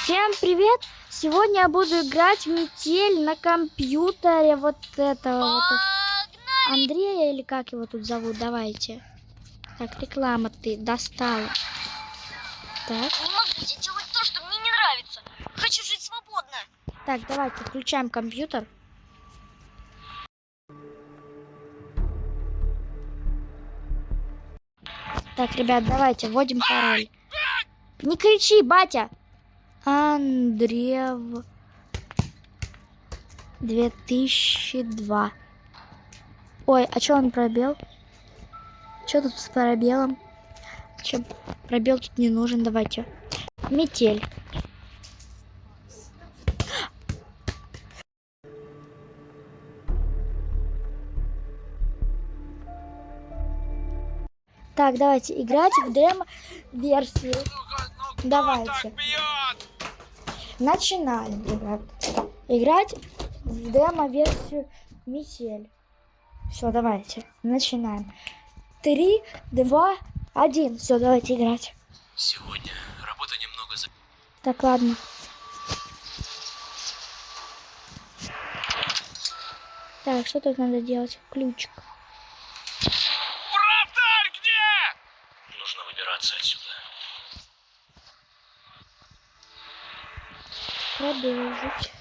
Всем привет! Сегодня я буду играть в метель на компьютере вот этого вот Андрея, или как его тут зовут, давайте. Так, реклама ты достала. Так. Не могу делать то, что мне не нравится. Хочу жить свободно. Так, давайте включаем компьютер. Так, ребят, давайте вводим пароль. Не кричи, батя! Андреев 2002. Ой, а что он пробел? Что тут с пробелом? Че, пробел тут не нужен, давайте. Метель. Так, давайте играть в демо-версию. Давайте. Начинаем, ребят. Играть в демо-версию метель. Все, давайте. Начинаем. 3, 2, 1. Все, давайте играть. Сегодня работа немного за... Так, ладно. Так, что тут надо делать? Ключик. Вратарь где? Нужно выбираться отсюда. Продолжить.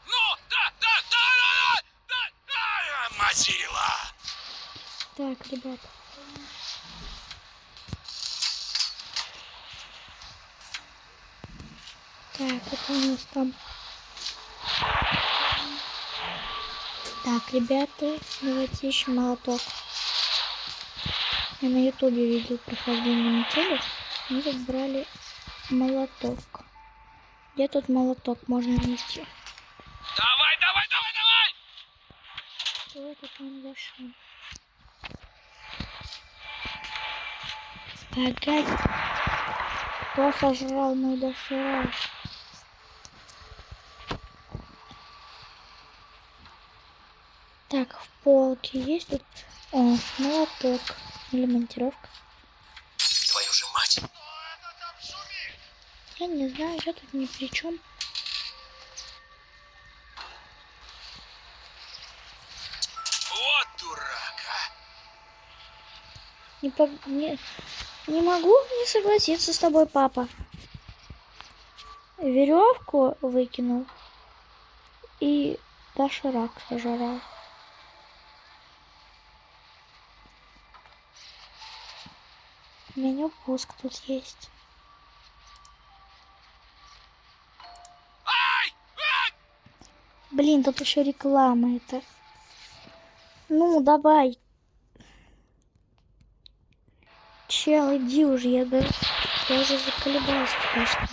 Ну, да, мазила. Так, ребят. Так, это у нас там. Так, ребята, давайте ищем молоток. Я на ютубе видел прохождение метели. Мы тут брали молоток. Где тут молоток можно найти? Давай! Что это там за шум? Погоди. Кто сожрал мой доширак? Так, в полке есть тут... О, молоток. Или монтировка. Твою же мать! Я не знаю, я тут ни при чем. Вот дурак, а! Не могу не согласиться с тобой, папа. Веревку выкинул и доширак сожрал. Меню пуск тут есть. Блин, тут еще реклама это. Ну, давай. Чел, иди уже, я уже заколебалась тебя ждать.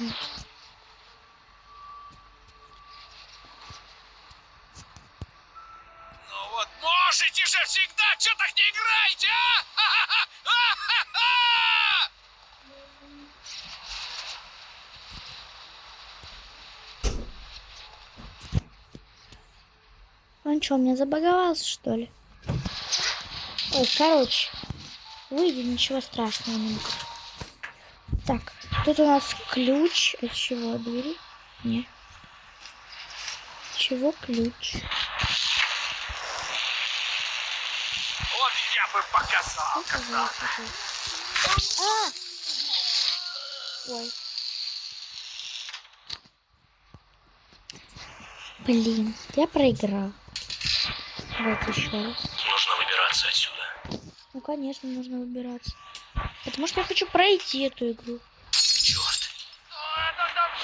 Ну вот можете же всегда, что так не играете, Он что, у меня забаговался, что ли? Ой, короче. Выйди, ничего страшного не будет. Так, тут у нас ключ. От чего? От двери? Не. Чего ключ? Вот я бы показал. Ой. Блин, я проиграл. Давайте еще раз. Нужно выбираться отсюда. Ну, конечно, нужно выбираться. Потому что я хочу пройти эту игру. Черт.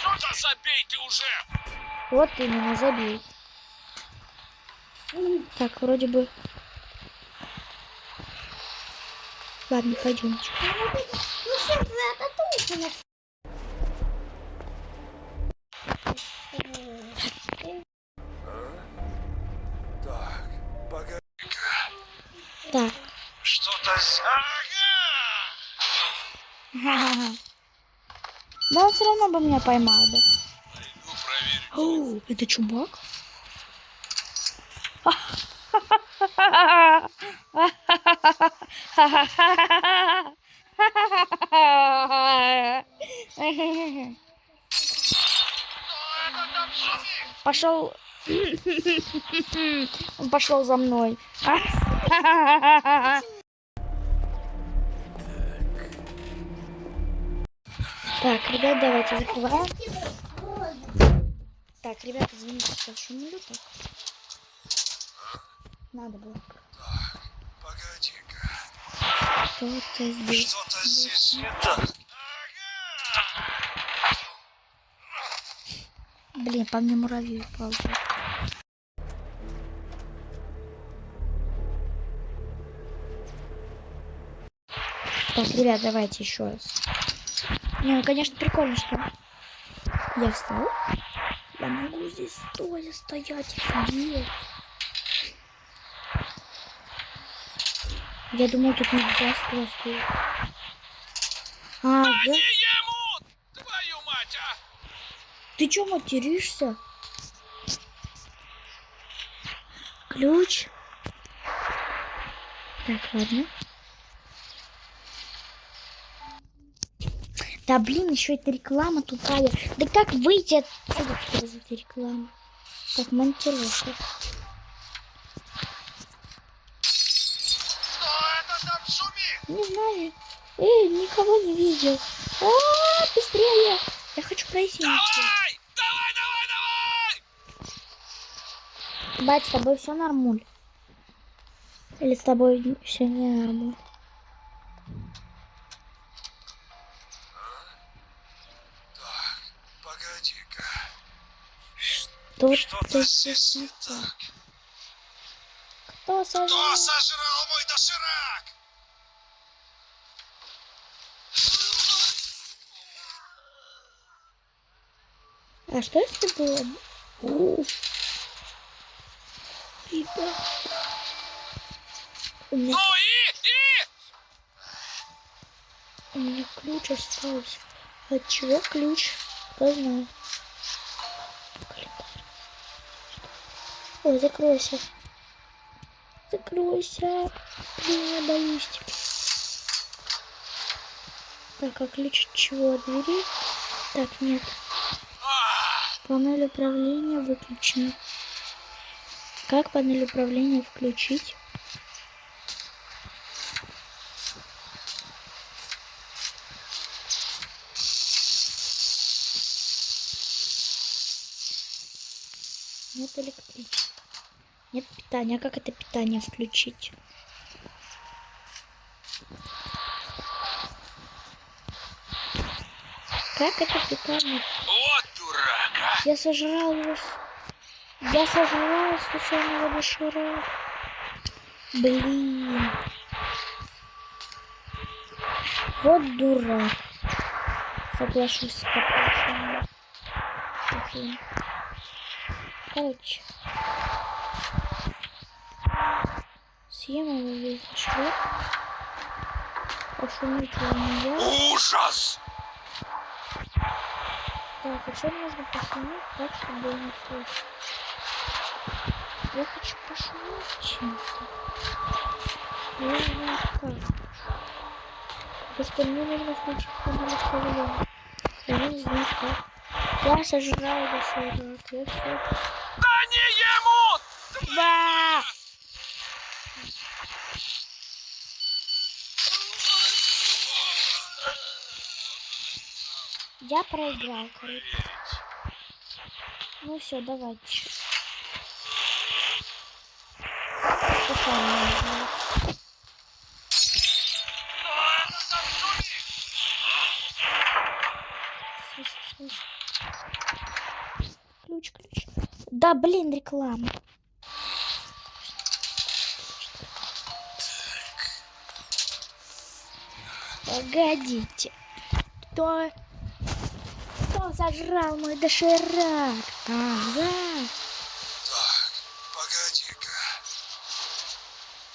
Да забей ты уже. Вот именно, забей. Так, вроде бы... Ладно, пойдемте. Так, погоди. Так. Что-то... Да он все равно бы меня поймал, да. Пойду проверю. О, это чубак? Пошел. Он пошел за мной. Так, ребят, давайте закрываем. Так, ребята, извините, что шумлю так. Надо было. Погоди-ка. Что-то здесь. Что-то здесь не так. Блин, по мне муравей ползет. Так, ребят, давайте еще раз. Не, ну, конечно, прикольно, что я встал. Я могу здесь стоя стоять. Офигеть. Я думал, тут нельзя стоя стоять. А, да? Не ему! Твою мать, а! Ты чё материшься? Ключ. Так, ладно. Да блин, еще эта реклама тупая. Да как выйти отсюда через эти рекламы? Так, монтировка. Что это там шумит? Не знаю. Никого не видел. Быстрее! Я хочу пройти. Давай! Давай, давай, давай! Бать, с тобой все нормуль? Или с тобой все не нормуль? Так, погоди-ка. Что-то здесь не так. Кто сожрал? Кто сожрал мой доширак? А что если было? Ребят. У меня, Ну у меня ключ остался. От чего ключ? Кто знает. Ой, закройся. Закройся. Блин, я боюсь тебя. Так, а ключ от чего? От двери? Так, нет. Панель управления выключена. Как панель управления включить? Нет электричества. Нет питания. А как это питание включить? Как это питание? Вот дурак, а! Я сожрал его. Я сожрал случайно его доширак. Блин. Вот дурак. Соглашусь с попросом. Блин. Короче. Съем его весь доширак. Пошумить его нельзя. Ужас! Так, а что нужно пошуметь так, чтобы не слышать? Я хочу пошуметь чем-то. Я не знаю как. Потому что мне нужно включить панель управления. Я не знаю как. Я сожрал доширак. Я все. Да не ему! Да! Я проиграл, короче. Ну все, давайте. Ключ. Да, блин, реклама. Погодите. Кто сожрал мой доширак? Ага. Так, погоди-ка.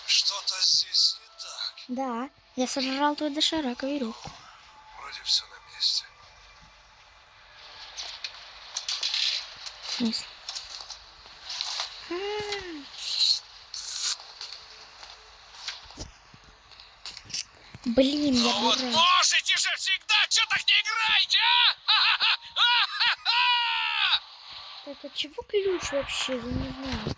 Что-то здесь не так. Да, я сожрал твой доширак, веревку. Вроде все на месте. В смысле? Блин, я Вот дурак. можете же всегда, что так не играете, а? Так, а чего ключ вообще? Я не знаю.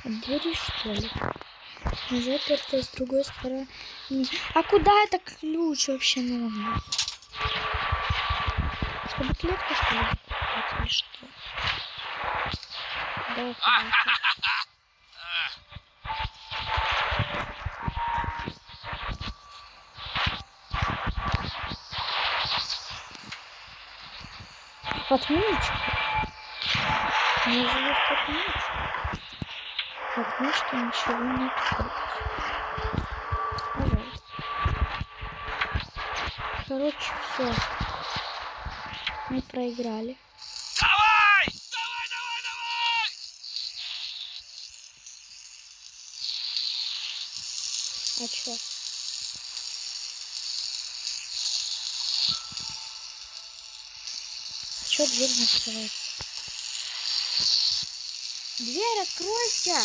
От двери, что ли? Заперто с другой стороны. А куда это ключ вообще нужен? Чтобы клетку, что ли, закрывать или что? Да, куда-то. Отмычку. Может, есть отмычка? Отмычки ничего не открыть. Пожалуйста. Короче, все. Мы проиграли. Давай! Давай, давай, давай! А чё? Чё дверь не открывается? Дверь, откройся!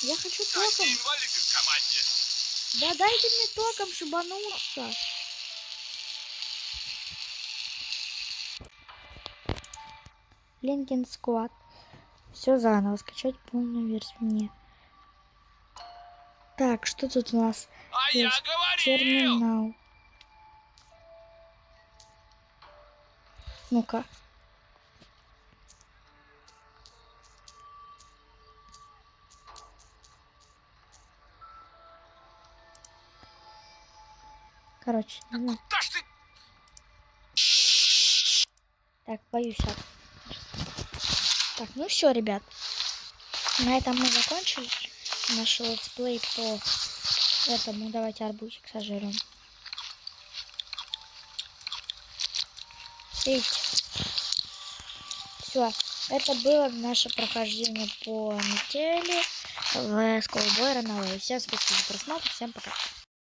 Я хочу током. Какие инвалиды в команде? Да дайте мне током шибануться. Линкин Сквад. Все заново. Скачать полную версию. Не. Так, что тут у нас? А я Есть говорил! терминал. Ну-ка. Короче, не знаю. Да ж ты... Так, боюсь. Так, ну все, ребят. На этом мы закончили наш летсплей по этому. Давайте арбузик сожрем. Видите? Все. Это было наше прохождение по метели в Skullboy Runaway. Всем спасибо за просмотр. Всем пока.